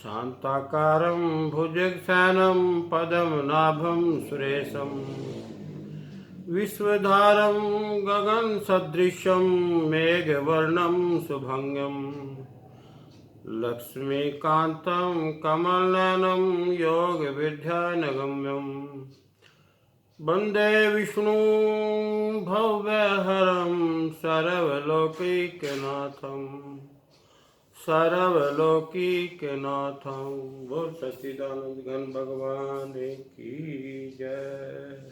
शांताकारं भुजगशयनं पद्मनाभं सुरेशं विश्वधारं गगनसदृशं मेघवर्णं शुभंगं लक्ष्मीकान्तं कमलनयनं योगविद्यानगम्यं वन्दे विष्णु भव्यहरं सर्वलोकीकनाथं बोल सच्चिदानंद घन भगवान की जय।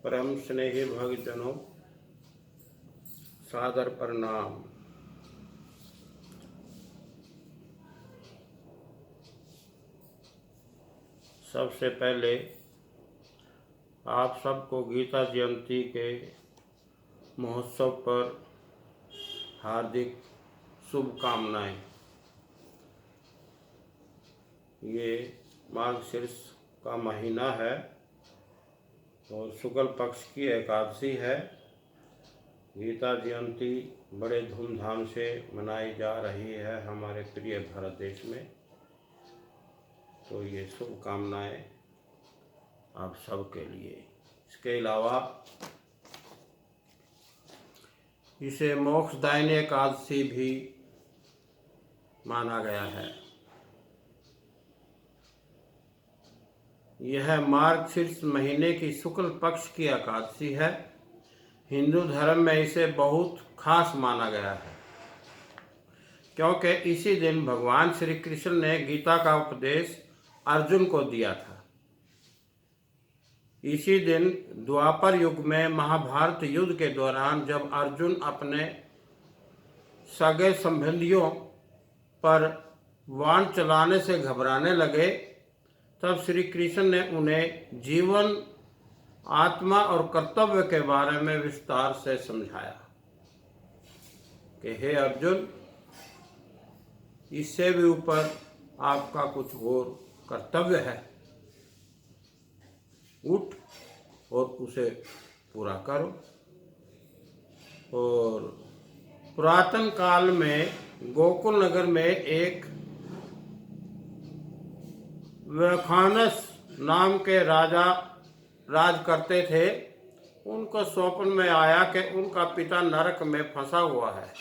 परम स्नेही भक्तजनों, सादर प्रणाम। सबसे पहले आप सबको गीता जयंती के महोत्सव पर हार्दिक शुभकामनाएं। ये मार्गशीर्ष का महीना है और शुक्ल पक्ष की एकादशी है। गीता जयंती बड़े धूमधाम से मनाई जा रही है हमारे प्रिय भारत देश में। तो ये शुभकामनाएं आप सबके लिए। इसके अलावा इसे मोक्षदायिनी एकादशी भी माना गया है। यह मार्गशीर्ष महीने की शुक्ल पक्ष की एकादशी है। हिंदू धर्म में इसे बहुत खास माना गया है, क्योंकि इसी दिन भगवान श्री कृष्ण ने गीता का उपदेश अर्जुन को दिया था। इसी दिन द्वापर युग में महाभारत युद्ध के दौरान जब अर्जुन अपने सगे संबंधियों पर बाण चलाने से घबराने लगे, तब श्री कृष्ण ने उन्हें जीवन, आत्मा और कर्तव्य के बारे में विस्तार से समझाया कि हे अर्जुन, इससे भी ऊपर आपका कुछ और कर्तव्य है। उठ और उसे पूरा करो। और पुरातन काल में गोकुल नगर में एक व्याखानस नाम के राजा राज करते थे। उनको स्वप्न में आया कि उनका पिता नरक में फंसा हुआ है,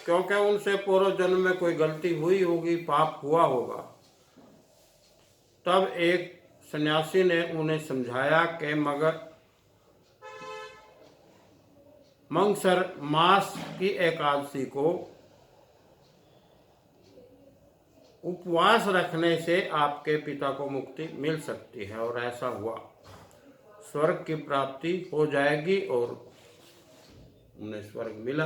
क्योंकि उनसे पूर्व जन्म में कोई गलती हुई होगी, पाप हुआ होगा। तब एक सन्यासी ने उन्हें समझाया कि मगर मंगसर मास की एकादशी को उपवास रखने से आपके पिता को मुक्ति मिल सकती है, और ऐसा हुआ। स्वर्ग की प्राप्ति हो जाएगी और उन्हें स्वर्ग मिला।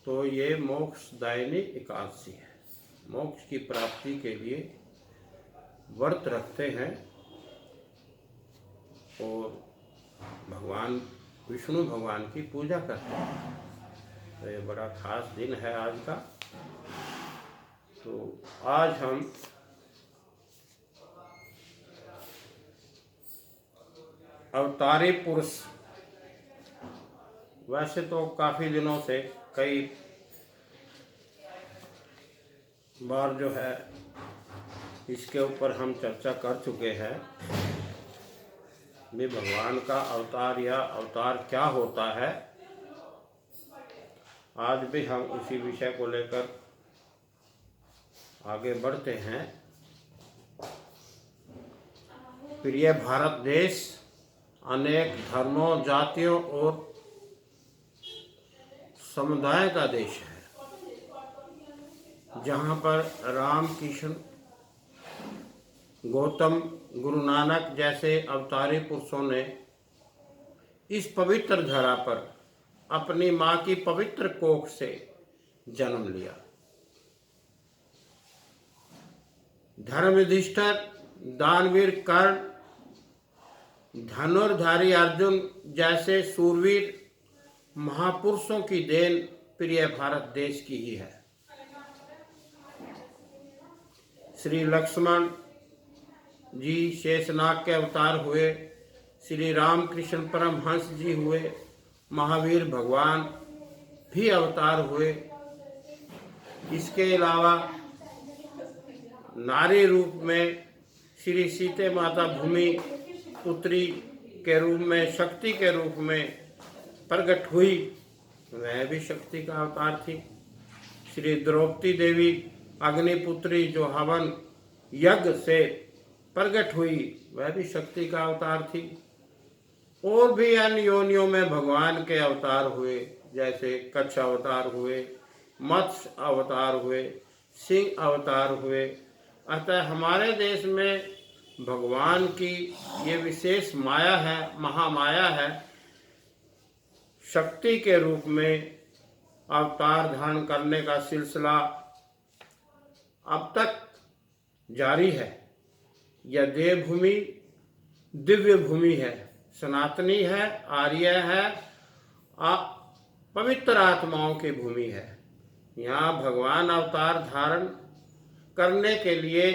तो ये मोक्षदायिनी एकादशी है। मोक्ष की प्राप्ति के लिए व्रत रखते हैं और भगवान विष्णु भगवान की पूजा करते हैं। तो ये बड़ा खास दिन है आज का। तो आज हम अवतारी पुरुष, वैसे तो काफ़ी दिनों से कई बार जो है इसके ऊपर हम चर्चा कर चुके हैं भी भगवान का अवतार या अवतार क्या होता है। आज भी हम उसी विषय को लेकर आगे बढ़ते हैं। प्रिय भारत देश अनेक धर्मों, जातियों और समुदाय का देश है, जहाँ पर राम, कृष्ण, गौतम, गुरु नानक जैसे अवतारी पुरुषों ने इस पवित्र धरा पर अपनी माँ की पवित्र कोख से जन्म लिया। धर्मयुधिष्ठिर, दानवीर कर्ण, धनुर्धारी अर्जुन जैसे सूरवीर महापुरुषों की देन प्रिय भारत देश की ही है। श्री लक्ष्मण जी शेषनाग के अवतार हुए, श्री रामकृष्ण परमहंस जी हुए, महावीर भगवान भी अवतार हुए। इसके अलावा नारी रूप में श्री सीते माता भूमि पुत्री के रूप में, शक्ति के रूप में प्रकट हुई, वह भी शक्ति का अवतार थी। श्री द्रौपदी देवी अग्निपुत्री जो हवन यज्ञ से प्रकट हुई, वह भी शक्ति का अवतार थी। और भी अन्य योनियों में भगवान के अवतार हुए, जैसे कच्छ अवतार हुए, मत्स्य अवतार हुए, सिंह अवतार हुए। अतः हमारे देश में भगवान की ये विशेष माया है, महामाया है, शक्ति के रूप में अवतार धारण करने का सिलसिला अब तक जारी है। यह देवभूमि दिव्य भूमि है, सनातनी है, आर्य है, पवित्र आत्माओं की भूमि है। यहाँ भगवान अवतार धारण करने के लिए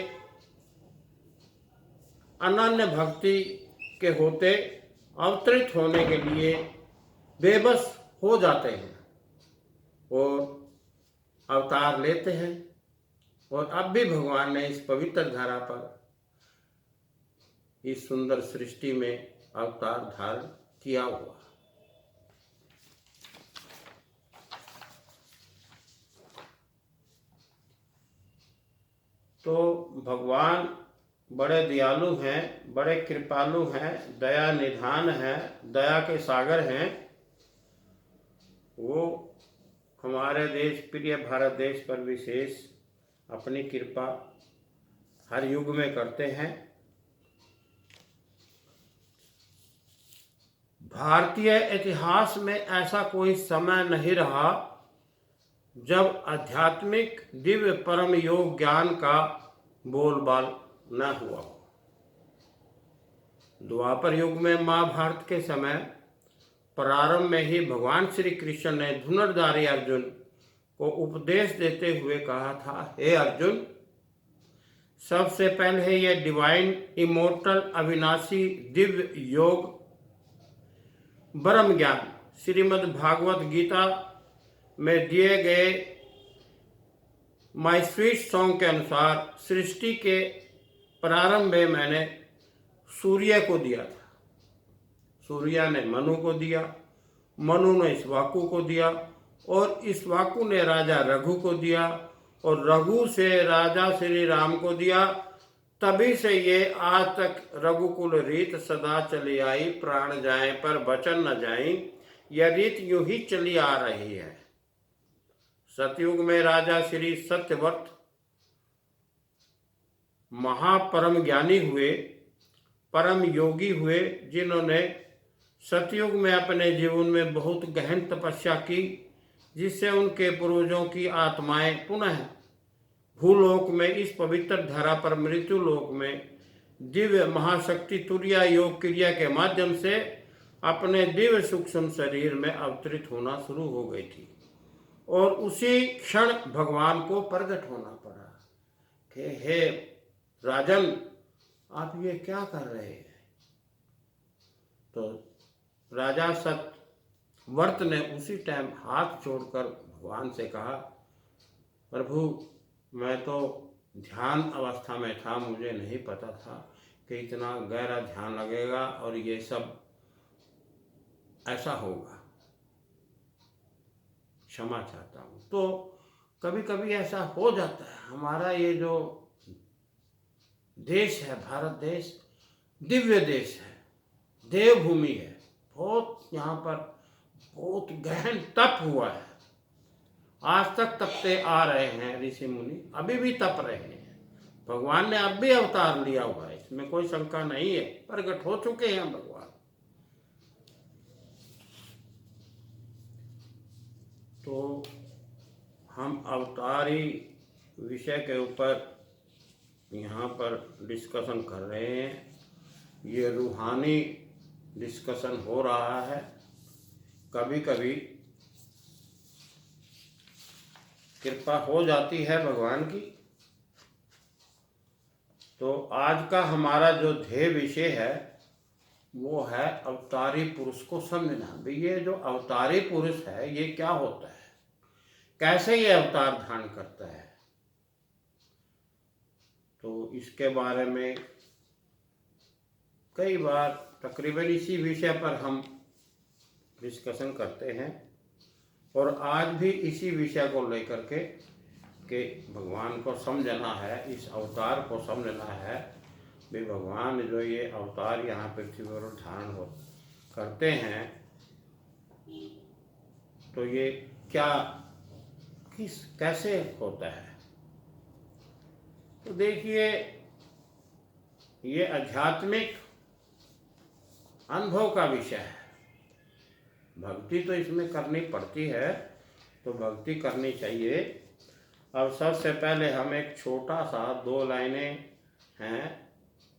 अनन्य भक्ति के होते अवतरित होने के लिए बेबस हो जाते हैं और अवतार लेते हैं। और अब भी भगवान ने इस पवित्र धारा पर, इस सुंदर सृष्टि में अवतार धारण किया हुआ। तो भगवान बड़े दयालु हैं, बड़े कृपालु हैं, दया निधान हैं, दया के सागर हैं। वो हमारे देश, प्रिय भारत देश पर विशेष अपनी कृपा हर युग में करते हैं। भारतीय इतिहास में ऐसा कोई समय नहीं रहा जब आध्यात्मिक दिव्य परम योग ज्ञान का बोलबाल न हुआ हो। द्वापर युग में महाभारत के समय प्रारंभ में ही भगवान श्री कृष्ण ने धनुर्धारी अर्जुन को उपदेश देते हुए कहा था, हे अर्जुन, सबसे पहले ये डिवाइन इमोर्टल अविनाशी दिव्य योग ब्रह्म ज्ञान श्रीमद् भागवत गीता में दिए गए माय स्वीट सॉन्ग के अनुसार सृष्टि के प्रारंभ में मैंने सूर्य को दिया था, सूर्य ने मनु को दिया, मनु ने इक्ष्वाकु को दिया और इक्ष्वाकु ने राजा रघु को दिया और रघु से राजा श्री राम को दिया। तभी से ये आज तक रघुकुल रीत सदा चली आई, प्राण जाए पर वचन न जाए, यह रीत यूं ही चली आ रही है। सतयुग में राजा श्री सत्यव्रत महापरम ज्ञानी हुए, परम योगी हुए, जिन्होंने सतयुग में अपने जीवन में बहुत गहन तपस्या की, जिससे उनके पूर्वजों की आत्माएं पुनः भूलोक में इस पवित्र धरा पर मृत्यु लोक में दिव्य महाशक्ति तुर्या योग क्रिया के माध्यम से अपने दिव्य सूक्ष्म शरीर में अवतरित होना शुरू हो गई थी। और उसी क्षण भगवान को प्रकट होना पड़ा कि हे राजन, आप ये क्या कर रहे हैं। तो राजा सत्यव्रत ने उसी टाइम हाथ जोड़कर भगवान से कहा, प्रभु, मैं तो ध्यान अवस्था में था, मुझे नहीं पता था कि इतना गहरा ध्यान लगेगा और ये सब ऐसा होगा, क्षमा चाहता हूँ। तो कभी कभी ऐसा हो जाता है। हमारा ये जो देश है, भारत देश दिव्य देश है, देवभूमि है। बहुत यहाँ पर बहुत गहन तप हुआ है, आज तक तपते आ रहे हैं ऋषि मुनि, अभी भी तप रहे हैं। भगवान ने अब भी अवतार लिया हुआ है, इसमें कोई शंका नहीं है, प्रकट हो चुके हैं भगवान। तो हम अवतारी विषय के ऊपर यहाँ पर डिस्कशन कर रहे हैं। ये रूहानी डिस्कशन हो रहा है। कभी कभी कृपा हो जाती है भगवान की। तो आज का हमारा जो ध्येय विषय है वो है अवतारी पुरुष को समझना। भाई ये जो अवतारी पुरुष है ये क्या होता है, कैसे ये अवतार धारण करता है। तो इसके बारे में कई बार तकरीबन इसी विषय पर हम डिस्कशन करते हैं और आज भी इसी विषय को लेकर के कि भगवान को समझना है, इस अवतार को समझना है भी भगवान जो ये अवतार यहाँ पृथ्वी पर धारण हो करते हैं तो ये क्या कैसे होता है। तो देखिए, ये आध्यात्मिक अनुभव का विषय है। भक्ति तो इसमें करनी पड़ती है, तो भक्ति करनी चाहिए। अब सबसे पहले हम एक छोटा सा 2 लाइनें हैं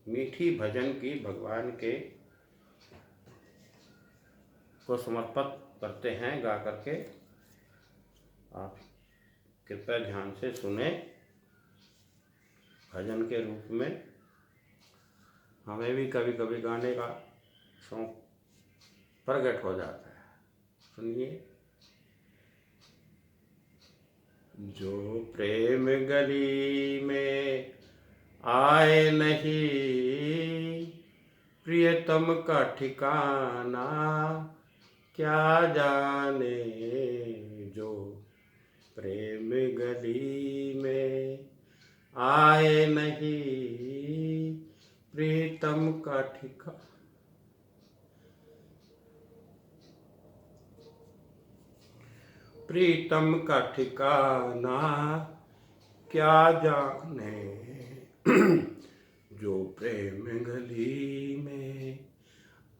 मीठी भजन की भगवान के को समर्पित करते हैं गा करके। आप कृपया ध्यान से सुने। भजन के रूप में हमें भी कभी कभी गाने का शौक प्रकट हो जाता है। सुनिए। जो प्रेम गली में आए नहीं, प्रियतम का ठिकाना क्या जाने। जो प्रेम गली में आए नहीं, प्रीतम का ठिकाना प्रीतम का ठिकाना क्या जाने। जो प्रेम गली में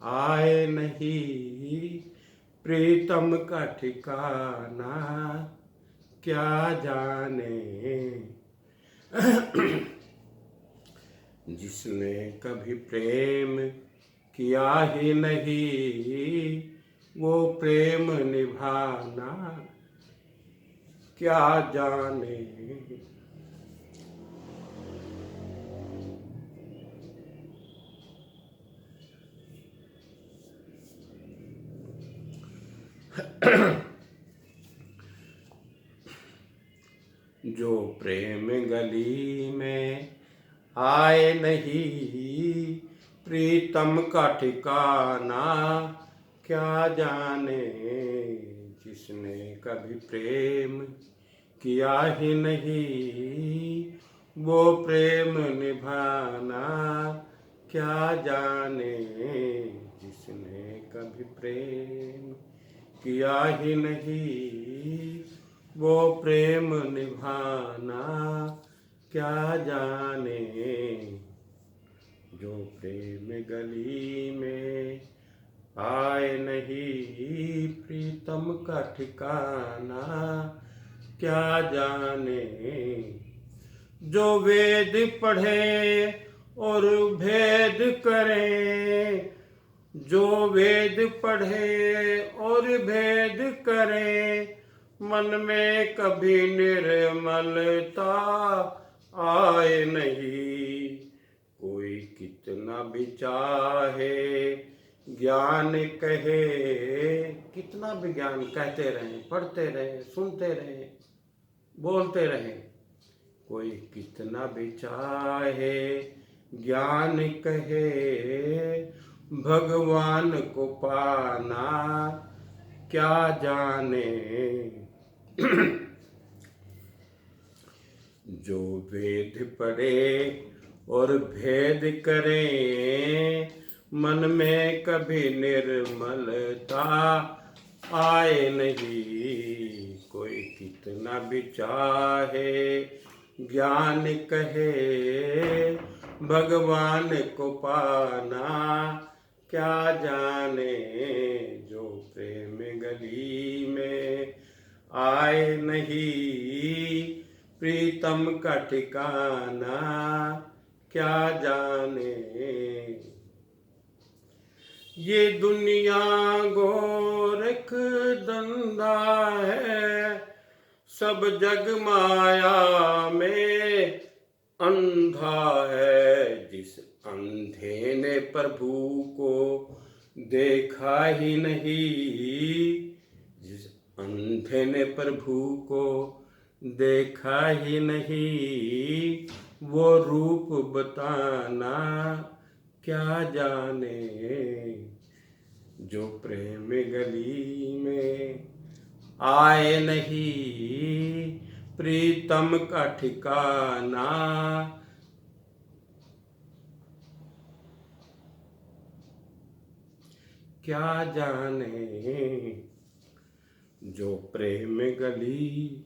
आए नहीं, प्रीतम का ठिकाना क्या जाने। जिसने कभी प्रेम किया ही नहीं, वो प्रेम निभाना क्या जाने। जो प्रेम गली में आए नहीं, प्रीतम का ठिकाना क्या जाने। जिसने कभी प्रेम किया ही नहीं, वो प्रेम निभाना क्या जाने। जिसने कभी प्रेम किया ही नहीं, वो प्रेम निभाना क्या जाने। जो प्रेम गली में आए नहीं, प्रीतम का ठिकाना क्या जाने। जो वेद पढ़े और भेद करे, जो वेद पढ़े और भेद करे, मन में कभी निर्मलता आए नहीं। कोई कितना भी चाहे ज्ञान कहे, कितना भी ज्ञान कहते रहें, पढ़ते रहें, सुनते रहें, बोलते रहें, कोई कितना भी चाहे ज्ञान कहे, भगवान को पाना क्या जाने। जो वेद पढ़े और भेद करें, मन में कभी निर्मलता आए नहीं। कोई कितना भी चाहे ज्ञान कहे, भगवान को पाना क्या जाने। जो प्रेम गली में आए नहीं, प्रीतम का ठिकाना क्या जाने। ये दुनिया गोरख धंधा है, सब जग माया में अंधा है। जिस अंधे ने प्रभु को देखा ही नहीं, जिस अंधे ने प्रभु को देखा ही नहीं, वो रूप बताना क्या जाने, जो प्रेम गली में आए नहीं प्रीतम का ठिकाना। क्या जाने जो प्रेम गली।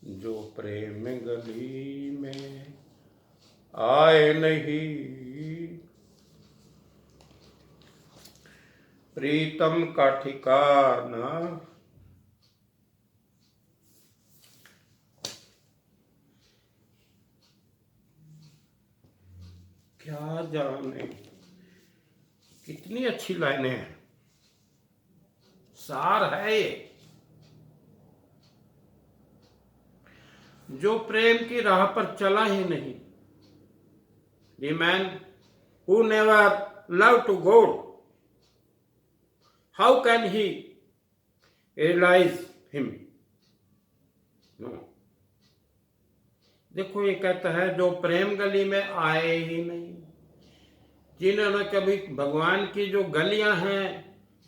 जो प्रेम गली में आए नहीं प्रीतम का ठिकाना। क्या जाने, कितनी अच्छी लाइनें हैं, सार है ये। जो प्रेम की राह पर चला ही नहीं, the man who never loved to God, how can he realize him? No. देखो ये कहता है जो प्रेम गली में आए ही नहीं, जिन्होंने कभी भगवान की जो गलियां हैं,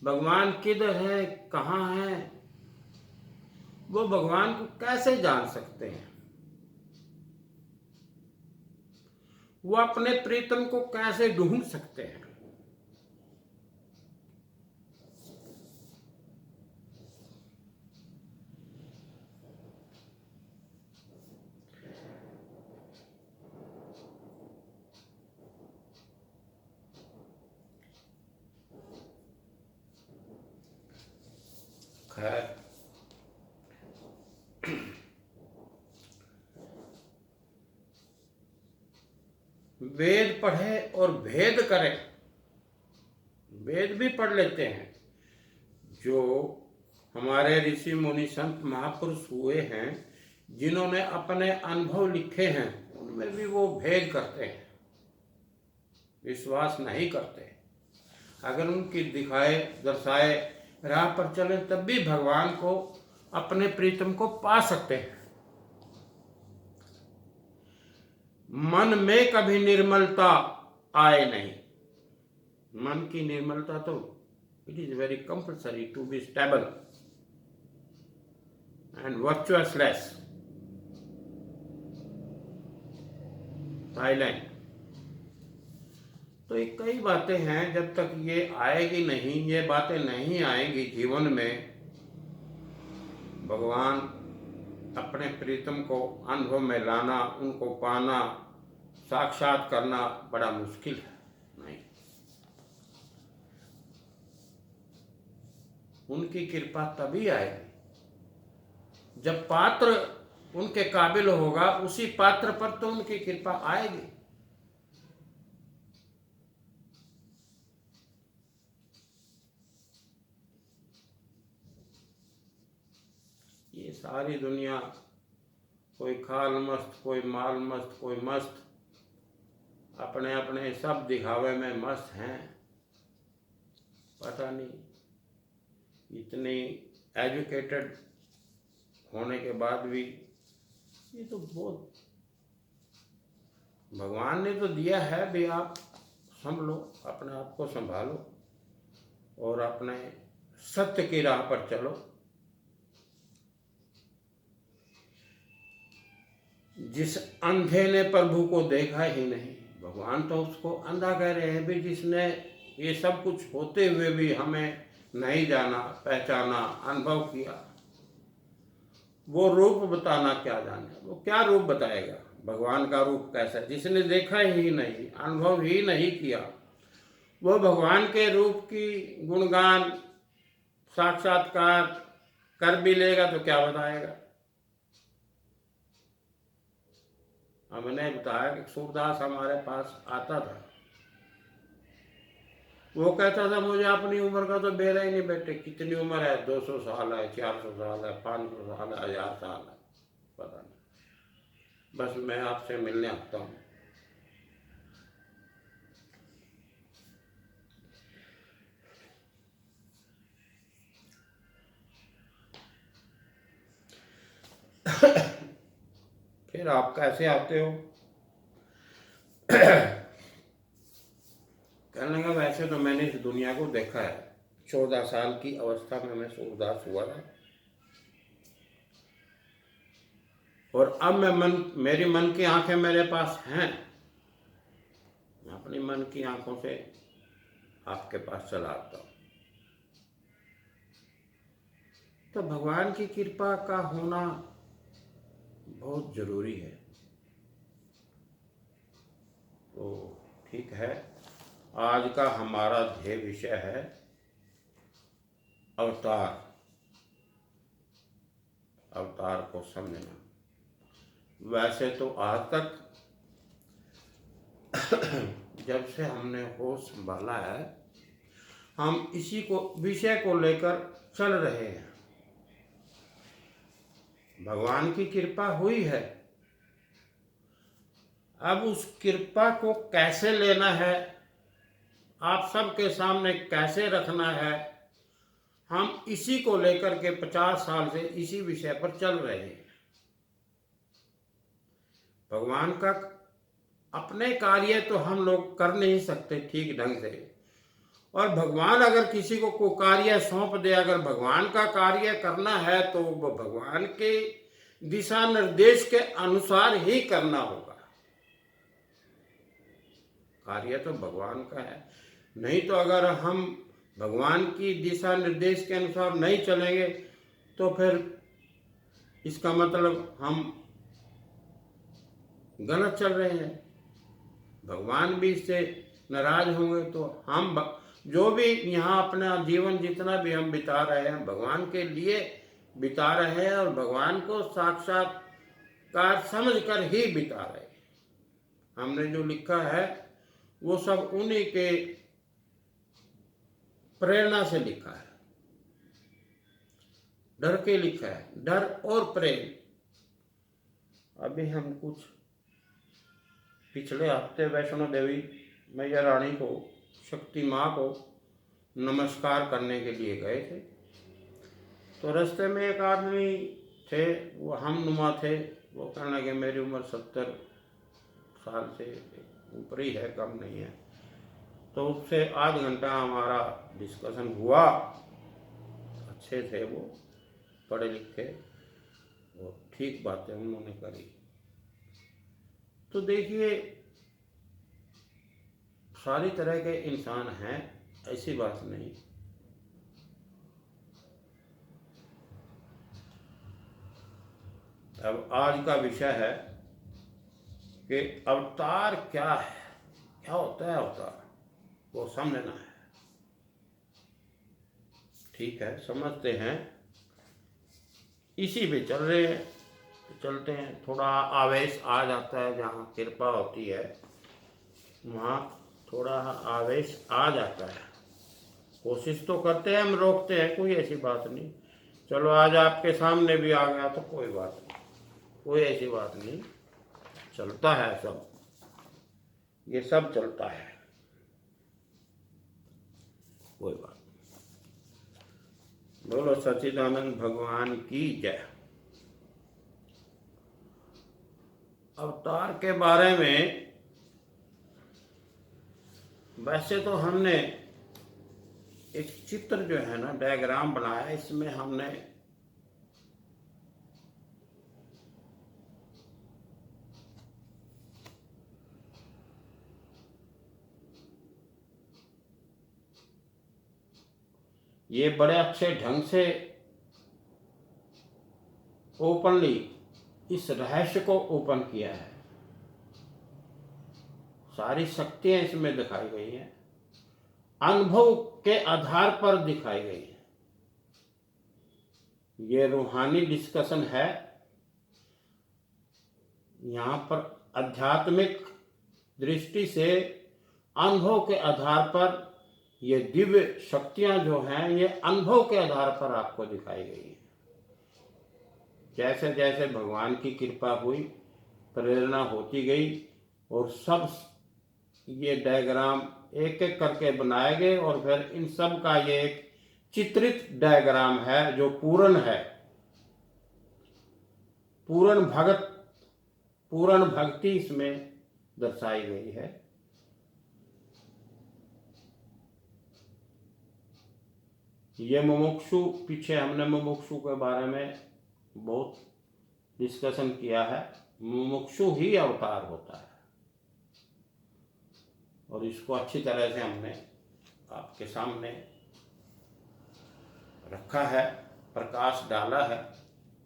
भगवान किधर है, कहाँ है, वो भगवान को कैसे जान सकते हैं? वो अपने प्रीतम को कैसे ढूंढ सकते हैं? खैर, वेद पढ़े और भेद करें, वेद भी पढ़ लेते हैं। जो हमारे ऋषि मुनि संत महापुरुष हुए हैं, जिन्होंने अपने अनुभव लिखे हैं, उनमें भी वो भेद करते हैं, विश्वास नहीं करते। अगर उनकी दिखाए दर्शाए राह पर चले तब भी भगवान को, अपने प्रीतम को पा सकते हैं। मन में कभी निर्मलता आए नहीं, मन की निर्मलता तो it is very compulsory to be stable and virtuousness. Thailand. तो ये कई बातें हैं, जब तक ये आएगी नहीं, ये बातें नहीं आएंगी जीवन में, भगवान अपने प्रीतम को अनुभव में लाना, उनको पाना, साक्षात करना बड़ा मुश्किल है। नहीं, उनकी कृपा तभी आएगी जब पात्र उनके काबिल होगा, उसी पात्र पर तो उनकी कृपा आएगी। ये सारी दुनिया, कोई खाल मस्त, कोई माल मस्त, कोई मस्त, अपने अपने सब दिखावे में मस्त हैं। पता नहीं इतनी एजुकेटेड होने के बाद भी ये तो बहुत, भगवान ने तो दिया है भी, आप संभलो, अपने आप को संभालो और अपने सत्य की राह पर चलो। जिस अंधे ने प्रभु को देखा ही नहीं, भगवान तो उसको अंधा कह रहे हैं भी, जिसने ये सब कुछ होते हुए भी हमें नहीं जाना, पहचाना, अनुभव किया, वो रूप बताना क्या जाने। वो क्या रूप बताएगा? भगवान का रूप कैसा? जिसने देखा ही नहीं, अनुभव ही नहीं किया, वो भगवान के रूप की गुणगान साक्षात्कार कर भी लेगा तो क्या बताएगा? हमने बताया कि सूरदास हमारे पास आता था, वो कहता था मुझे अपनी उम्र का तो बेरा ही नहीं बेटे, कितनी उम्र है, 200 साल है, 400 साल है, 500 साल है, 1000 साल है, पता नहीं, बस मैं आपसे मिलने आता हूँ। फिर आप कैसे आते हो? कहने लगा वैसे तो मैंने इस दुनिया को देखा है, 14 साल की अवस्था में मैं सूरदास हुआ था, और अब मेरी मन की आंखें मेरे पास हैं, मैं अपनी मन की आंखों से आपके पास चला आता हूँ। तो भगवान की कृपा का होना बहुत जरूरी है। तो ठीक है, आज का हमारा ध्येय विषय है अवतार, अवतार को समझना। वैसे तो आज तक जब से हमने होश संभाला है, हम इसी को विषय को लेकर चल रहे हैं। भगवान की कृपा हुई है, अब उस कृपा को कैसे लेना है, आप सबके सामने कैसे रखना है, हम इसी को लेकर के 50 साल से इसी विषय पर चल रहे हैं। भगवान का अपने कार्य तो हम लोग कर नहीं सकते ठीक ढंग से, और भगवान अगर किसी को कोई कार्य सौंप दे, अगर भगवान का कार्य करना है तो वो भगवान के दिशा निर्देश के अनुसार ही करना होगा। कार्य तो भगवान का है, नहीं तो अगर हम भगवान की दिशा निर्देश के अनुसार नहीं चलेंगे तो फिर इसका मतलब हम गलत चल रहे हैं, भगवान भी इससे नाराज होंगे। तो हम जो भी यहाँ अपना जीवन जितना भी हम बिता रहे हैं भगवान के लिए बिता रहे हैं, और भगवान को साक्षात्कार समझ कर ही बिता रहे हैं। हमने जो लिखा है वो सब उन्हीं के प्रेरणा से लिखा है, डर के लिखा है, डर और प्रेम। अभी हम कुछ पिछले हफ्ते वैष्णो देवी मैया रानी को, शक्ति माँ को नमस्कार करने के लिए गए थे। तो रास्ते में एक आदमी थे, वो हम नुमा थे, वो कहने लगे मेरी उम्र 70 साल से ऊपर ही है, कम नहीं है। तो उससे आध घंटा हमारा डिस्कशन हुआ, अच्छे थे वो, पढ़े लिखे और ठीक बातें उन्होंने करी। तो देखिए सारी तरह के इंसान हैं, ऐसी बात नहीं। अब आज का विषय है कि अवतार क्या है, क्या होता है अवतार, वो समझना है। ठीक है, समझते हैं, इसी पे चल रहे हैं, चलते हैं। थोड़ा आवेश आ जाता है, जहाँ कृपा होती है वहाँ थोड़ा आवेश आ जाता है। कोशिश तो करते हैं, हम रोकते हैं, कोई ऐसी बात नहीं। चलो आज आपके सामने भी आ गया तो कोई बात नहीं, कोई ऐसी बात नहीं, चलता है सब, ये सब चलता है, कोई बात नहीं। बोलो सच्चिदानंद भगवान की जय। अवतार के बारे में वैसे तो हमने एक चित्र जो है ना, डायग्राम बनाया, इसमें हमने ये बड़े अच्छे ढंग से ओपनली इस रहस्य को ओपन किया है। सारी शक्तियां इसमें दिखाई गई हैं, अनुभव के आधार पर दिखाई गई है। ये रूहानी डिस्कशन है, यहाँ पर आध्यात्मिक दृष्टि से अनुभव के आधार पर ये दिव्य शक्तियां जो हैं ये अनुभव के आधार पर आपको दिखाई गई है। जैसे जैसे भगवान की कृपा हुई, प्रेरणा होती गई और सब ये डायग्राम एक एक करके बनाए गए और फिर इन सब का ये एक चित्रित डायग्राम है जो पूर्ण है। पूर्ण भक्ति इसमें दर्शाई गई है। ये मुमुक्षु, पीछे हमने मुमुक्षु के बारे में बहुत डिस्कशन किया है। मुमुक्षु ही अवतार होता है और इसको अच्छी तरह से हमने आपके सामने रखा है, प्रकाश डाला है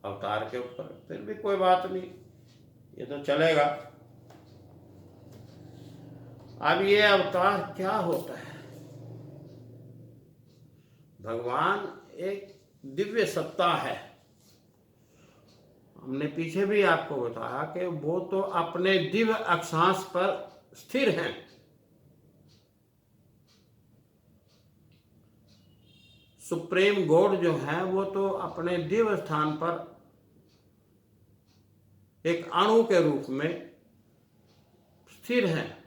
अवतार के ऊपर। फिर भी कोई बात नहीं, ये तो चलेगा। अब ये अवतार क्या होता है? भगवान एक दिव्य सत्ता है। हमने पीछे भी आपको बताया कि वो तो अपने दिव्य अक्षांश पर स्थिर हैं। सुप्रीम गॉड जो है वो तो अपने दिव्य स्थान पर एक अणु के रूप में स्थिर हैं।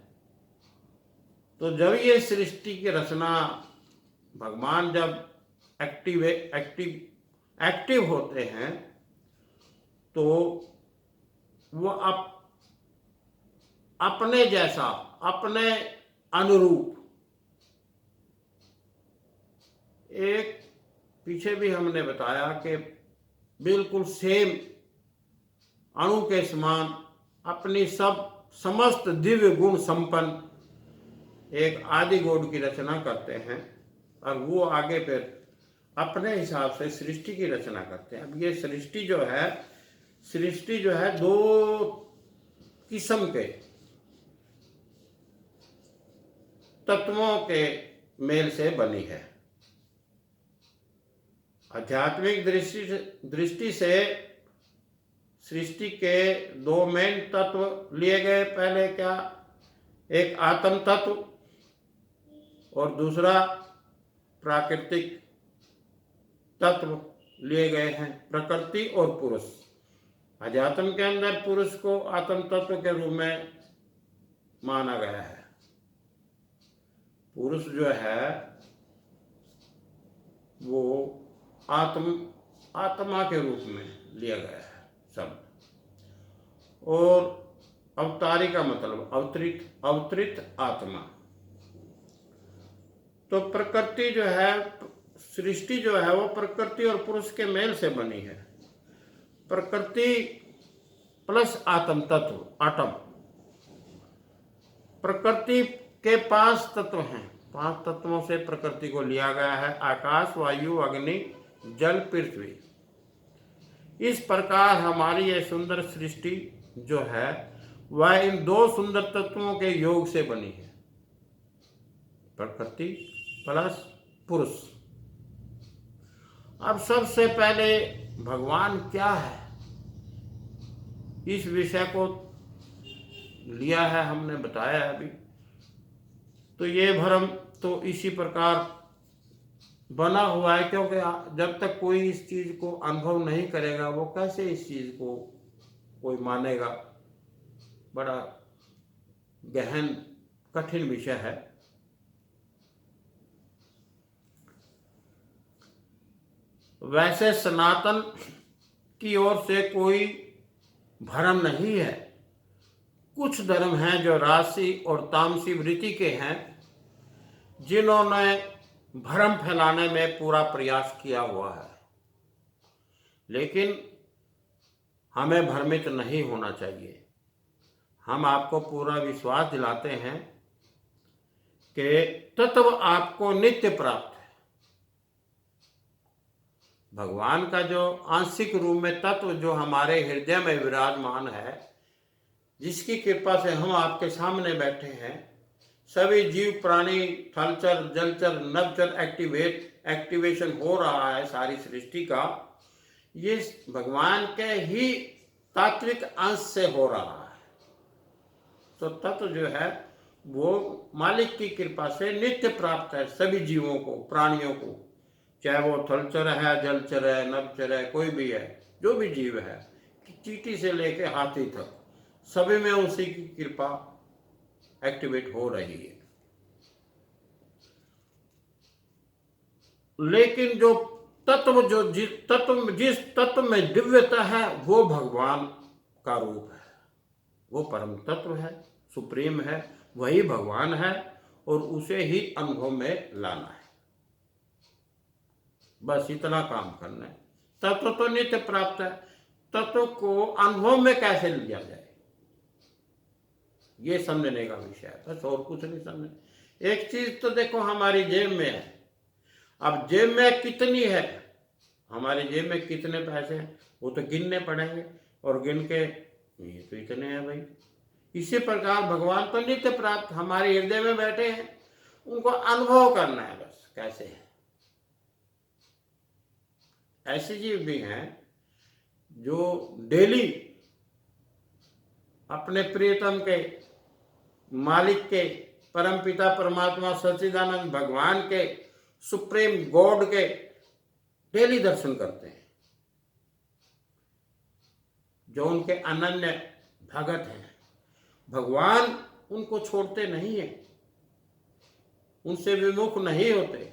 तो जब ये सृष्टि की रचना भगवान जब एक्टिव होते हैं तो वो अपने जैसा, अपने अनुरूप एक, पीछे भी हमने बताया कि बिल्कुल सेम अणु के समान अपनी समस्त दिव्य गुण संपन्न एक आदि गॉड की रचना करते हैं और वो आगे फिर अपने हिसाब से सृष्टि की रचना करते हैं। अब ये सृष्टि जो है दो किस्म के तत्वों के मेल से बनी है। आध्यात्मिक दृष्टि से सृष्टि के दो मेन तत्व लिए गए। पहले क्या, एक आत्म तत्व और दूसरा प्राकृतिक तत्व लिए गए हैं, प्रकृति और पुरुष। अध्यात्म के अंदर पुरुष को आत्म तत्व के रूप में माना गया है। पुरुष जो है वो आत्मा के रूप में लिया गया है शब्द। और अवतारी का मतलब अवतरित आत्मा। तो प्रकृति जो है, सृष्टि जो है वो प्रकृति और पुरुष के मेल से बनी है। प्रकृति प्लस आत्म तत्व, आटम। प्रकृति के 5 तत्व हैं। 5 तत्वों से प्रकृति को लिया गया है, आकाश, वायु, अग्नि, जल, पृथ्वी। इस प्रकार हमारी यह सुंदर सृष्टि जो है वह इन 2 सुंदर तत्वों के योग से बनी है, प्रकृति प्लस पुरुष। अब सबसे पहले भगवान क्या है, इस विषय को लिया है, हमने बताया अभी। तो ये भ्रम तो इसी प्रकार बना हुआ है, क्योंकि जब तक कोई इस चीज को अनुभव नहीं करेगा वो कैसे इस चीज को कोई मानेगा। बड़ा गहन कठिन विषय है। वैसे सनातन की ओर से कोई भ्रम नहीं है। कुछ धर्म हैं जो राजसी और तामसी वृत्ति के हैं, जिन्होंने भ्रम फैलाने में पूरा प्रयास किया हुआ है। लेकिन हमें भ्रमित नहीं होना चाहिए। हम आपको पूरा विश्वास दिलाते हैं कि तत्व आपको नित्य प्राप्त है। भगवान का जो आंशिक रूप में तत्व जो हमारे हृदय में विराजमान है, जिसकी कृपा से हम आपके सामने बैठे हैं, सभी जीव प्राणी, थलचर, जलचर, नभचर एक्टिवेशन हो रहा है सारी सृष्टि का, ये भगवान के ही तात्विक अंश से हो रहा है। तो तत्व जो है वो मालिक की कृपा से नित्य प्राप्त है सभी जीवों को, प्राणियों को, चाहे वो थलचर है, जलचर है, नभचर है, कोई भी है, जो भी जीव है, चींटी से लेके हाथी तक, सभी में उसी की कृपा एक्टिवेट हो रही है। लेकिन जो तत्व, जिस तत्व में दिव्यता है, वो भगवान का रूप है, वो परम तत्व है, सुप्रीम है, वही भगवान है, और उसे ही अनुभव में लाना है। बस इतना काम करना है। तत्व तो नित्य प्राप्त है, तत्व को अनुभव में कैसे लिया जाए, ये समझने का विषय है, बस और कुछ नहीं समझने। एक चीज तो देखो, हमारी जेब में है, अब जेब में कितनी है, हमारी जेब में कितने पैसे हैं, वो तो गिनने पड़ेंगे, और गिन के ये तो इतने हैं भाई। इसी प्रकार भगवान तो नित्य प्राप्त हमारे हृदय में बैठे हैं, उनको अनुभव करना है बस कैसे है। ऐसे जीव भी हैं जो डेली अपने प्रियतम के, मालिक के, परम पिता परमात्मा सच्चिदानंद भगवान के, सुप्रीम गॉड के डेली दर्शन करते हैं, जो उनके अनन्य भगत हैं। भगवान उनको छोड़ते नहीं है, उनसे विमुख नहीं होते।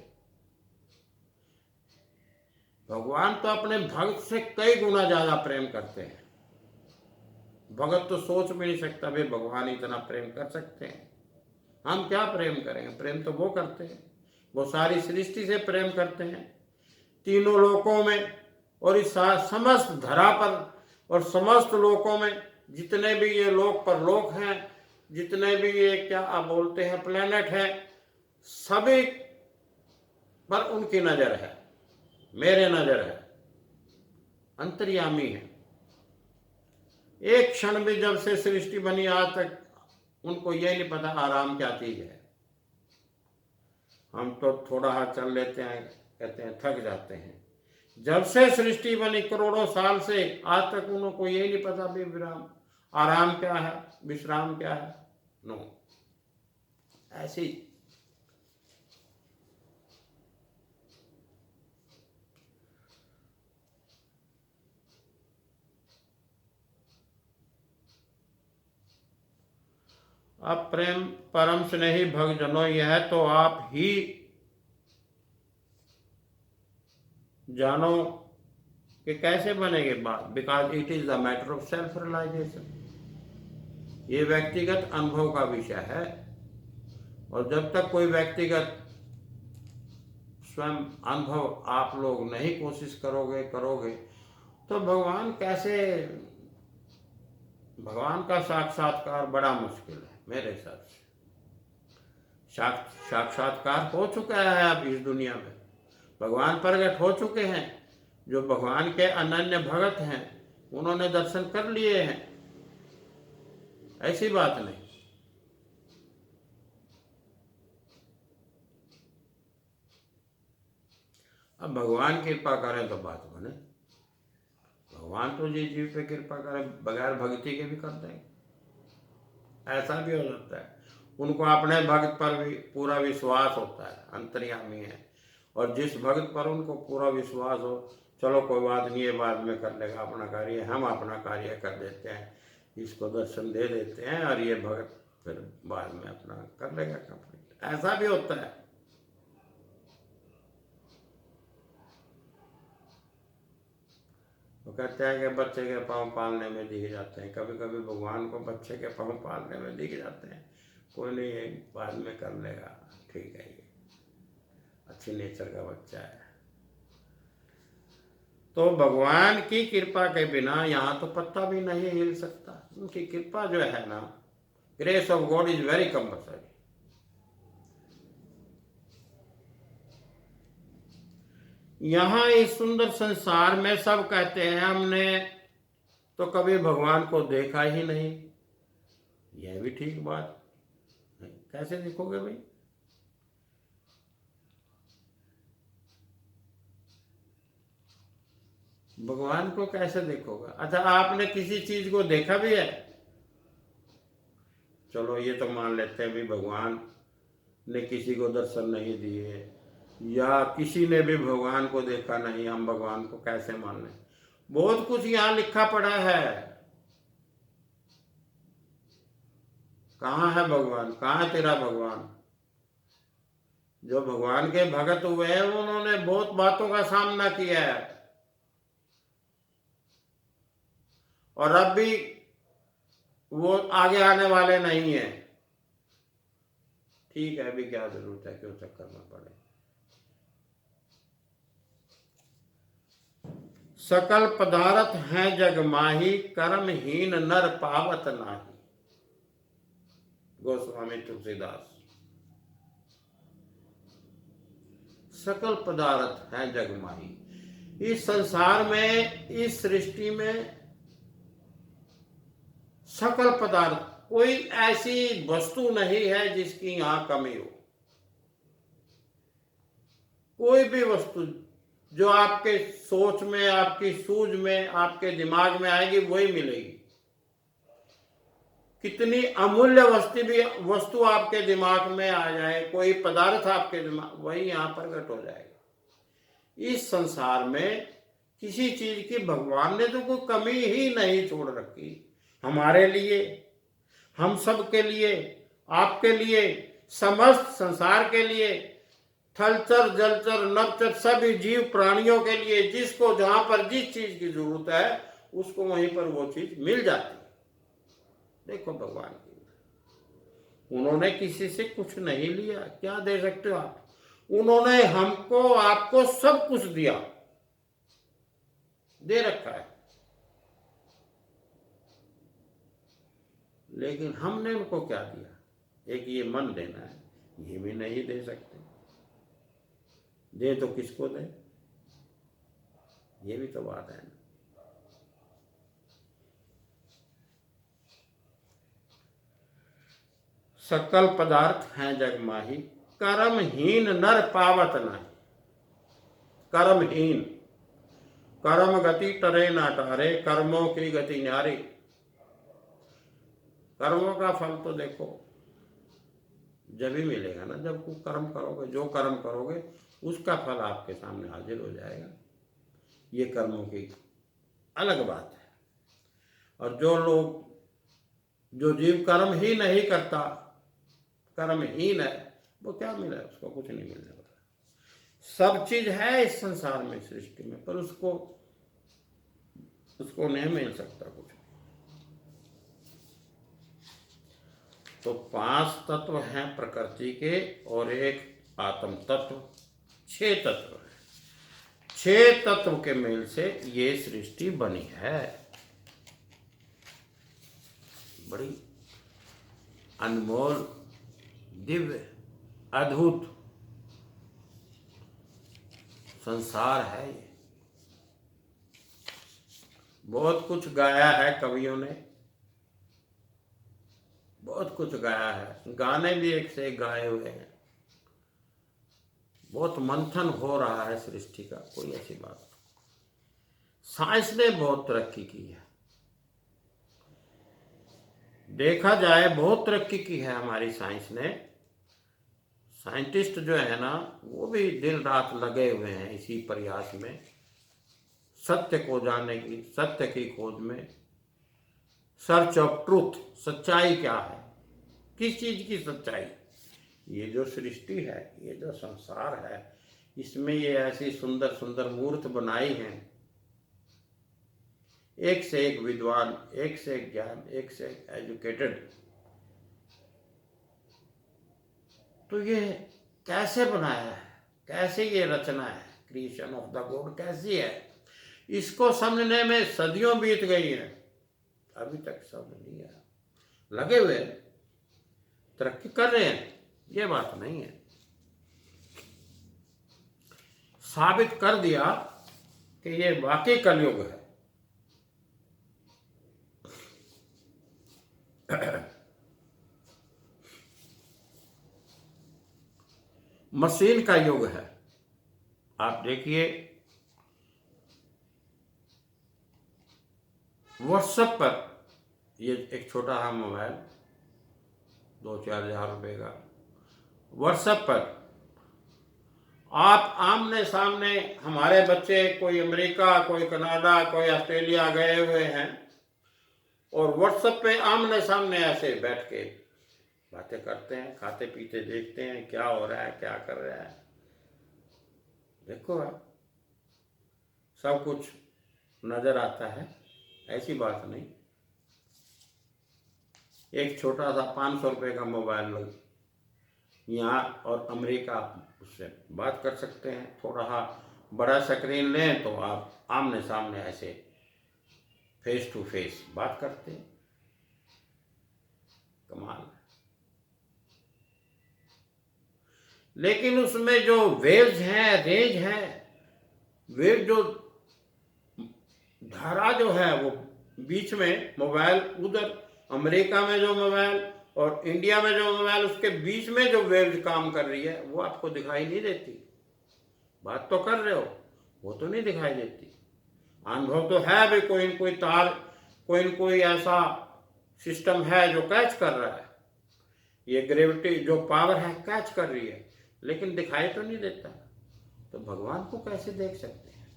भगवान तो अपने भक्त से कई गुना ज्यादा प्रेम करते हैं। भगत तो सोच भी नहीं सकता वे भगवान इतना प्रेम कर सकते हैं। हम क्या प्रेम करेंगे, प्रेम तो वो करते हैं, वो सारी सृष्टि से प्रेम करते हैं, तीनों लोकों में और इस समस्त धरा पर और समस्त लोकों में, जितने भी ये लोक परलोक हैं, जितने भी ये क्या आप बोलते हैं प्लेनेट है, सभी पर उनकी नजर है, मेरे नजर है, अंतर्यामी है। एक क्षण भी जब से सृष्टि बनी आज तक उनको ये नहीं पता आराम क्या चीज है। हम तो थोड़ा हाथ चल लेते हैं, कहते हैं थक जाते हैं। जब से सृष्टि बनी करोड़ों साल से आज तक उनको ये नहीं पता भी विराम, आराम क्या है, विश्राम क्या है। नो, ऐसी अब प्रेम परम स्नेही भक्तजनों, यह तो आप ही जानो कि कैसे बनेंगे बात, because it is the matter of self realisation. ये व्यक्तिगत अनुभव का विषय है, और जब तक कोई व्यक्तिगत स्वयं अनुभव आप लोग नहीं कोशिश करोगे तो भगवान कैसे, भगवान का साक्षात्कार बड़ा मुश्किल है मेरे हिसाब से। साक्षात्कार हो चुका है अब इस दुनिया में, भगवान प्रकट हो चुके हैं, जो भगवान के अनन्य भगत हैं उन्होंने दर्शन कर लिए हैं, ऐसी बात नहीं। अब भगवान कृपा करें तो बात बने। भगवान तो जी जीव पे कृपा करें, बगैर भक्ति के भी कर देंगे, ऐसा भी हो सकता है। उनको अपने भक्त पर भी पूरा विश्वास होता है, अंतर्यामी है, और जिस भक्त पर उनको पूरा विश्वास हो, चलो कोई बात नहीं, ये बाद में कर लेगा अपना कार्य, हम अपना कार्य कर देते हैं, इसको दर्शन दे देते हैं, और ये भक्त फिर बाद में अपना कर लेगा कंप्लीट, ऐसा भी होता है। वो कहते हैं कि बच्चे के पाँव पालने में दिखे जाते हैं, कभी कभी भगवान को बच्चे के पाँव पालने में दिखे जाते हैं, कोई नहीं बाद में कर लेगा, ठीक है, ये अच्छी नेचर का बच्चा है। तो भगवान की कृपा के बिना यहाँ तो पत्ता भी नहीं हिल सकता। उनकी कृपा जो है ना, grace of God is very compulsory. यहाँ इस सुंदर संसार में सब कहते हैं हमने तो कभी भगवान को देखा ही नहीं, यह भी ठीक बात नहीं। कैसे देखोगे भाई, भगवान को कैसे देखोगे? अच्छा, आपने किसी चीज को देखा भी है? चलो ये तो मान लेते हैं भी भगवान ने किसी को दर्शन नहीं दिए या किसी ने भी भगवान को देखा नहीं, हम भगवान को कैसे मान लें। बहुत कुछ यहाँ लिखा पड़ा है। कहाँ है भगवान, कहाँ है तेरा भगवान? जो भगवान के भगत हुए हैं उन्होंने बहुत बातों का सामना किया है, और अब भी वो आगे आने वाले नहीं है। ठीक है, अभी क्या जरूरत है, क्यों चक्कर में पड़े। सकल पदार्थ हैं जग माही, कर्महीन नर पावत नाही। गोस्वामी तुलसीदास। सकल पदार्थ हैं जग माही। इस संसार में, इस सृष्टि में सकल पदार्थ, कोई ऐसी वस्तु नहीं है जिसकी यहां कमी हो। कोई भी वस्तु जो आपके सोच में, आपकी सूझ में, आपके दिमाग में आएगी वही मिलेगी। कितनी अमूल्य वस्तु आपके दिमाग में आ जाए, कोई पदार्थ आपके दिमाग, वही यहां प्रकट हो जाएगा। इस संसार में किसी चीज की भगवान ने तो कोई कमी ही नहीं छोड़ रखी। हमारे लिए, हम सब के लिए, आपके लिए, समस्त संसार के लिए, थलचर जलचर नभचर सभी जीव प्राणियों के लिए, जिसको जहां पर जिस चीज की जरूरत है उसको वहीं पर वो चीज मिल जाती है। देखो भगवान की, उन्होंने किसी से कुछ नहीं लिया, क्या दे सकते हो आप? उन्होंने हमको, आपको सब कुछ दिया, दे रखा है, लेकिन हमने उनको क्या दिया? एक ये मन देना है, ये भी नहीं दे सकते। दे तो किसको दे, ये भी तो बात है ना। सकल पदार्थ हैं जग माही, कर्महीन नर पावत नाही। कर्महीन, कर्म गति टरे ना टारे, कर्मों की गति न्यारी। कर्मों का फल तो देखो जब ही मिलेगा ना, जब कुछ कर्म करोगे, जो कर्म करोगे उसका फल आपके सामने हाजिर हो जाएगा। ये कर्मों की अलग बात है। और जो लोग, जो जीव कर्म ही नहीं करता, कर्महीन है, वो क्या मिला? उसको कुछ नहीं मिलने वाला। सब चीज है इस संसार में, सृष्टि में, पर उसको नहीं मिल सकता कुछ। तो 5 तत्व हैं प्रकृति के और एक आत्म तत्व, 6 तत्व हैं। 6 तत्व के मेल से ये सृष्टि बनी है। बड़ी अनमोल, दिव्य, अद्भुत संसार है ये। बहुत कुछ गाया है कवियों ने, बहुत कुछ गाया है, गाने भी एक से एक गाए हुए हैं। बहुत मंथन हो रहा है सृष्टि का, कोई ऐसी बात नहीं। साइंस ने बहुत तरक्की की है, देखा जाए बहुत तरक्की की है हमारी साइंस ने। साइंटिस्ट जो है ना, वो भी दिन रात लगे हुए हैं इसी प्रयास में, सत्य को जानने की, सत्य की खोज में। सर्च ऑफ ट्रूथ, सच्चाई क्या है, किस चीज की सच्चाई? ये जो सृष्टि है, ये जो संसार है, इसमें ये ऐसी सुंदर सुंदर मूर्त बनाई हैं, एक से एक विद्वान, एक से एक ज्ञान, एक से एक एजुकेटेड। तो ये कैसे बनाया है, कैसे ये रचना है, क्रिएशन ऑफ द गॉड कैसी है, इसको समझने में सदियों बीत गई है, अभी तक समझ नहीं आया। लगे हुए तरक्की कर रहे हैं, ये बात नहीं है। साबित कर दिया कि ये वाकई कलयुग है। मशीन का युग है। आप देखिए, व्हाट्सएप पर, ये एक छोटा सा मोबाइल, 2-4 हज़ार रुपये का। व्हाट्सएप पर आप आमने सामने, हमारे बच्चे कोई अमेरिका, कोई कनाडा, कोई ऑस्ट्रेलिया गए हुए हैं और व्हाट्सएप पे आमने सामने ऐसे बैठ के बातें करते हैं, खाते पीते देखते हैं क्या हो रहा है, क्या कर रहा है। देखो आप, सब कुछ नजर आता है, ऐसी बात नहीं। एक छोटा सा 500 रुपये का मोबाइल लग यहाँ और अमेरिका, उससे बात कर सकते हैं। थोड़ा सा बड़ा स्क्रीन लें तो आप आमने सामने ऐसे फेस टू फेस बात करते हैं। कमाल। लेकिन उसमें जो वेव्स हैं, रेंज है, वेव जो धारा जो है वो बीच में, मोबाइल उधर अमेरिका में जो मोबाइल और इंडिया में जो मोबाइल, उसके बीच में जो वेव्स काम कर रही है वो आपको दिखाई नहीं देती। बात तो कर रहे हो, वो तो नहीं दिखाई देती। अनुभव तो है भी, कोई न कोई तार, कोई न कोई ऐसा सिस्टम है जो कैच कर रहा है, ये ग्रेविटी जो पावर है कैच कर रही है, लेकिन दिखाई तो नहीं देता। तो भगवान को कैसे देख सकते हैं?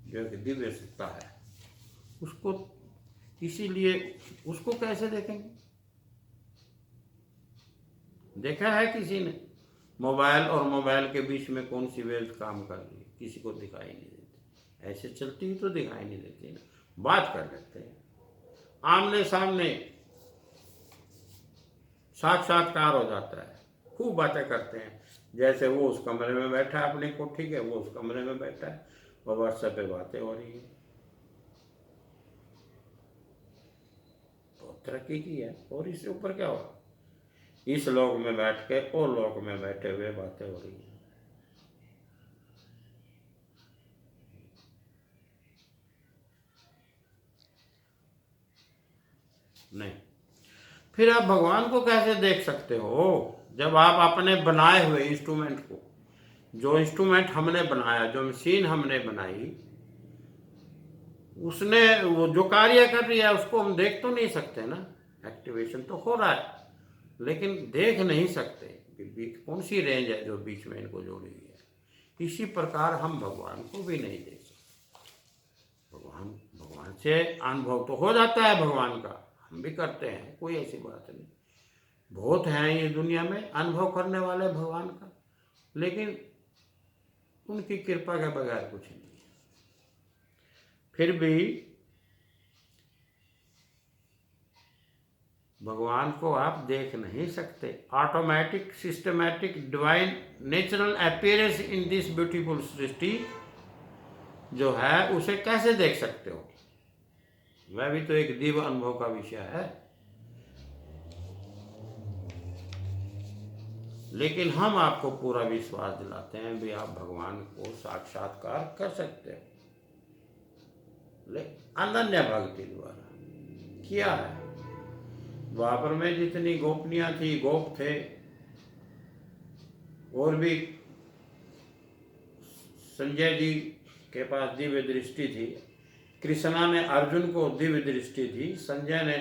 जो कि दिव्य सत्ता है, उसको, इसीलिए उसको कैसे देखेंगे? देखा है किसी ने मोबाइल और मोबाइल के बीच में कौन सी वेव्स काम कर रही है? किसी को दिखाई नहीं देती। ऐसे चलती हुई तो दिखाई नहीं देती ना। बात कर लेते हैं, आमने सामने साक्षात्कार हो जाता है, खूब बातें करते हैं। जैसे वो उस कमरे में बैठा है अपनी कोठी के, वो उस कमरे में बैठा है, और व्हाट्सएप पे बातें हो रही है। बहुत तरक्की की है। और इससे ऊपर क्या होगा? इस लोक में बैठ के और लोक में बैठे हुए बातें हो रही हैं। नहीं, फिर आप भगवान को कैसे देख सकते हो? जब आप अपने बनाए हुए इंस्ट्रूमेंट को, जो इंस्ट्रूमेंट हमने बनाया, जो मशीन हमने बनाई, उसने वो जो कार्य कर रही है उसको हम देख तो नहीं सकते ना। एक्टिवेशन तो हो रहा है, लेकिन देख नहीं सकते कि कौन सी रेंज है जो बीच में इनको जोड़ी हुई है। इसी प्रकार हम भगवान को भी नहीं देख सकते। भगवान से अनुभव तो हो जाता है भगवान का, हम भी करते हैं, कोई ऐसी बात नहीं। बहुत हैं ये दुनिया में अनुभव करने वाले भगवान का, लेकिन उनकी कृपा के बगैर कुछ नहीं है। फिर भी भगवान को आप देख नहीं सकते। Automatic, systematic, divine, natural appearance in this beautiful सृष्टि जो है, उसे कैसे देख सकते हो? वह भी तो एक दिव्य अनुभव का विषय है। लेकिन हम आपको पूरा विश्वास दिलाते हैं भी आप भगवान को साक्षात्कार कर सकते हो, अनन्य भक्ति द्वारा किया है। द्वापर में जितनी गोपनियां थी, गोप थे, और भी संजय जी के पास दिव्य दृष्टि थी, कृष्णा ने अर्जुन को दिव्य दृष्टि थी, संजय ने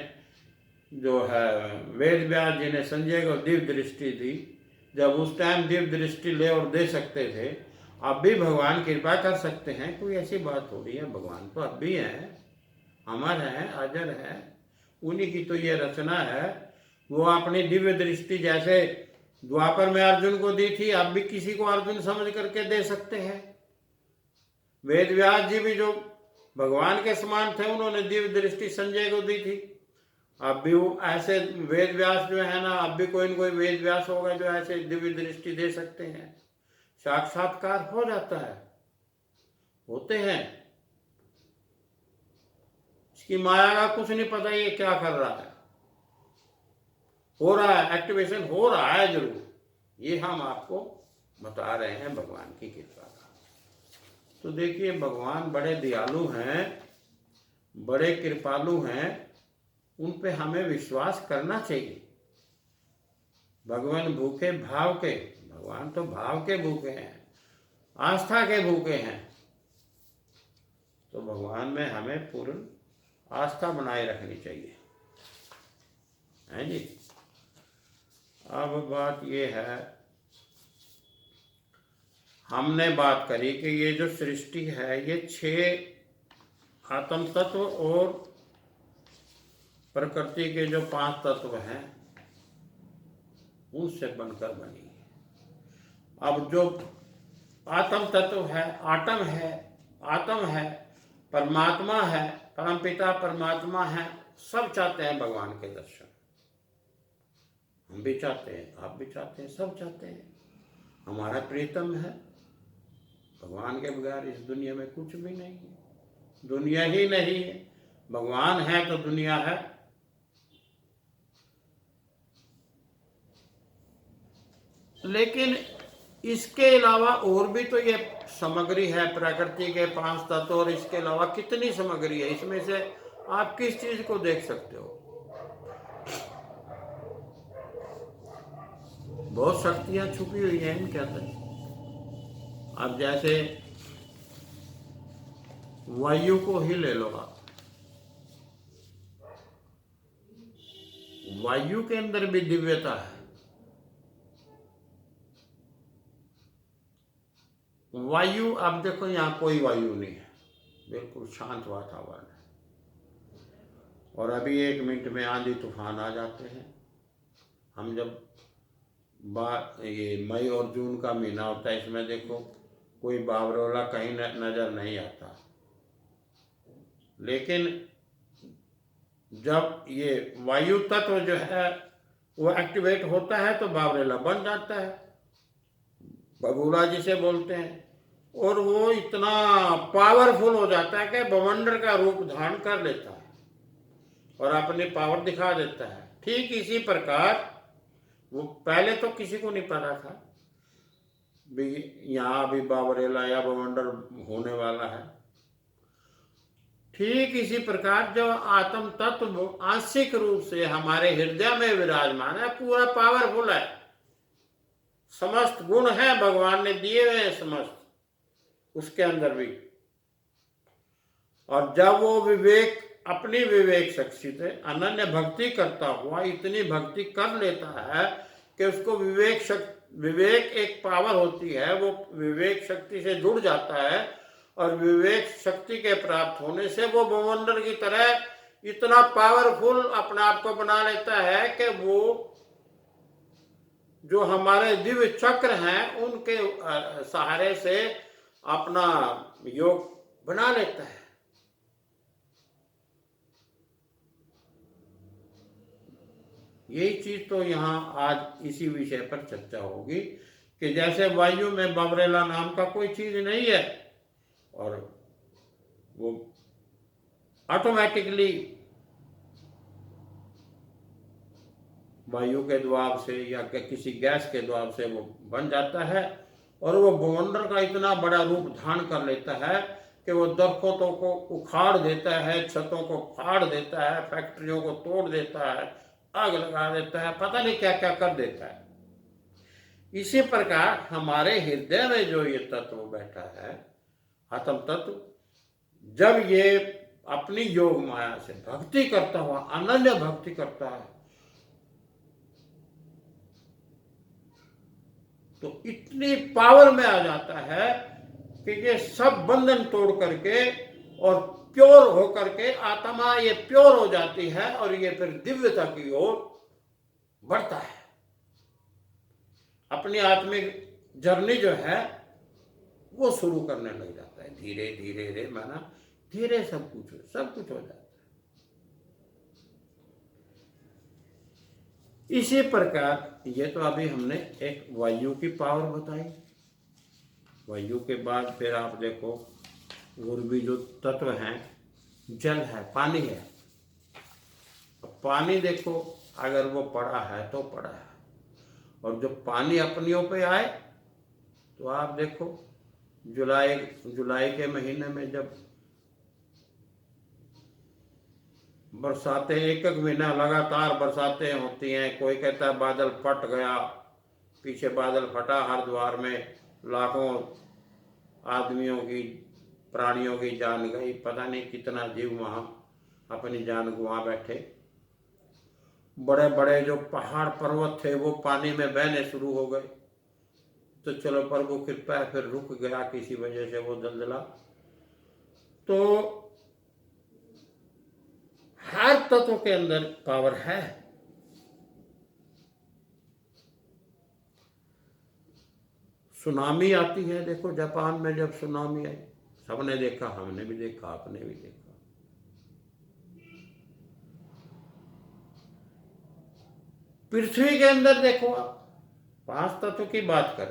जो है वेद व्यास जी ने संजय को दिव्य दृष्टि दी। जब उस टाइम दिव्य दृष्टि ले और दे सकते थे, अब भी भगवान कृपा कर सकते हैं, कोई ऐसी बात थोड़ी है। भगवान तो अब भी हैं, अमर हैं, अजर हैं, उन्हीं की तो ये रचना है। वो अपनी दिव्य दृष्टि जैसे द्वापर में अर्जुन को दी थी, अब भी किसी को अर्जुन समझ करके दे सकते हैं। वेद व्यास जी भी जो भगवान के समान थे, उन्होंने दिव्य दृष्टि संजय को दी थी। अब भी वो ऐसे वेद व्यास जो है ना, अब भी कोई न कोई वेद व्यास होगा जो ऐसे दिव्य दृष्टि दे सकते हैं। साक्षात्कार हो जाता है, होते हैं। इसकी माया का कुछ नहीं पता ये क्या कर रहा है, हो रहा है, एक्टिवेशन हो रहा है जरूर। ये हम आपको बता रहे हैं भगवान की कृपा का। तो देखिए, भगवान बड़े दयालु हैं, बड़े कृपालु हैं, उन पे हमें विश्वास करना चाहिए। भगवान भूखे भाव के, भगवान तो भाव के भूखे हैं, आस्था के भूखे हैं। तो भगवान में हमें पूर्ण आस्था बनाए रखनी चाहिए, है जी। अब बात ये है, हमने बात करी कि ये जो सृष्टि है ये 6 आत्म तत्व और प्रकृति के जो 5 तत्व हैं उनसे बनकर बनी है। अब जो आत्म तत्व है, आत्म है, परमात्मा है, परमपिता परमात्मा है, सब चाहते हैं भगवान के दर्शन। हम भी चाहते हैं, आप भी चाहते हैं, सब चाहते हैं। हमारा प्रीतम है। भगवान के बगैर इस दुनिया में कुछ भी नहीं है, दुनिया ही नहीं है। भगवान है तो दुनिया है। लेकिन इसके अलावा और भी तो ये सामग्री है, प्रकृति के 5 तत्व, और इसके अलावा कितनी सामग्री है। इसमें से आप किस चीज को देख सकते हो? बहुत शक्तियां छुपी हुई हैं इनके अंदर। अब जैसे वायु को ही ले लो आप, वायु के अंदर भी दिव्यता है। वायु, अब देखो यहाँ कोई वायु नहीं है, बिल्कुल शांत वातावरण है, और अभी 1 मिनट में आंधी तूफान आ जाते हैं। हम जब ये मई और जून का महीना होता है, इसमें देखो कोई बावरोला कहीं नजर नहीं आता। लेकिन जब ये वायु तत्व जो है वो एक्टिवेट होता है तो बावरेला बन जाता है, बबूला जिसे बोलते हैं, और वो इतना पावरफुल हो जाता है कि बवंडर का रूप धारण कर लेता है और अपनी पावर दिखा देता है। ठीक इसी प्रकार वो पहले तो किसी को नहीं पता था भी यहाँ अभी बावरेला या बवंडर होने वाला है। ठीक इसी प्रकार जो आत्म तत्व आंशिक रूप से हमारे हृदय में विराजमान है, पूरा पावरफुल है, समस्त गुण है भगवान ने दिए हुए हैं समस्त उसके अंदर भी। और जब वो विवेक, अपनी विवेक शक्ति से अनन्य भक्ति करता हुआ इतनी भक्ति कर लेता है कि उसको विवेक एक पावर होती है, वो विवेक शक्ति से जुड़ जाता है, और विवेक शक्ति के प्राप्त होने से वो बवंडर की तरह इतना पावरफुल अपने आप को बना लेता है कि वो जो हमारे दिव्य चक्र हैं उनके सहारे से अपना योग बना लेता है। यही चीज तो यहाँ आज इसी विषय पर चर्चा होगी कि जैसे वायु में बावरेला नाम का कोई चीज नहीं है, और वो ऑटोमेटिकली वायु के द्वार से या किसी गैस के द्वार से वो बन जाता है, और वो बवंडर का इतना बड़ा रूप धारण कर लेता है कि वो दरख्तों को उखाड़ देता है, छतों को फाड़ देता है, फैक्ट्रियों को तोड़ देता है, आग लगा देता है, पता नहीं क्या क्या कर देता है। इसी प्रकार हमारे हृदय में जो ये तत्व बैठा है, आत्म तत्व, जब ये अपनी योग माया से भक्ति करता हुआ अनन्य भक्ति करता है तो इतनी पावर में आ जाता है कि ये सब बंधन तोड़ करके और प्योर होकर के आत्मा ये प्योर हो जाती है, और ये फिर दिव्यता की ओर बढ़ता है। अपनी आत्मिक जर्नी जो है वो शुरू करने लग जाता है, धीरे धीरे धीरे, माना धीरे सब कुछ हो जाता है। इसी प्रकार ये तो अभी हमने एक वायु की पावर बताई। वायु के बाद फिर आप देखो और भी जो तत्व हैं, जल है, पानी है। अब पानी देखो, अगर वो पड़ा है तो पड़ा है, और जब पानी अपनियों पे आए तो आप देखो जुलाई के महीने में जब बरसातें, एक महीना लगातार बरसातें होती हैं, कोई कहता है बादल फट गया, पीछे बादल फटा, हरिद्वार में लाखों आदमियों की, प्राणियों की जान गई, पता नहीं कितना जीव वहाँ अपनी जान गंवा बैठे। बड़े बड़े जो पहाड़ पर्वत थे वो पानी में बहने शुरू हो गए। तो चलो प्रभु कृपा है, फिर रुक गया किसी वजह से वो दलदला। तो हर तत्व के अंदर पावर है। सुनामी आती है, देखो जापान में जब सुनामी आई, सबने देखा, हमने भी देखा, आपने भी देखा। पृथ्वी के अंदर देखो आप, 5 तत्व की बात कर